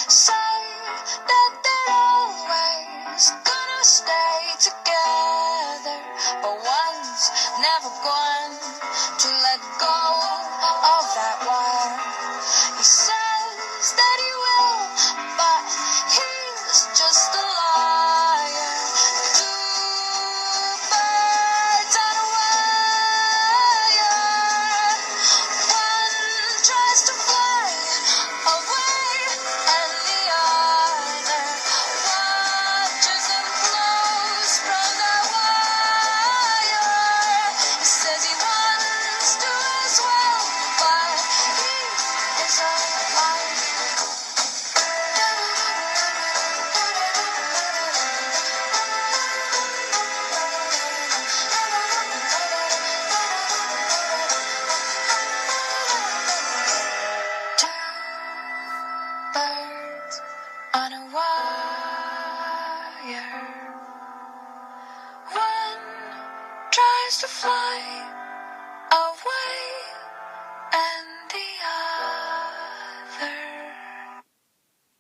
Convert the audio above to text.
Say that they're always gonna stay together, but one's never going to let go of that one. He says that he will, but he's just a liar. Two birds on a wire. One tries to fly away, and the other watches him close from that wire. He says he wants to as well, but he is a liar. Two birds on a wire. One tries to fly away,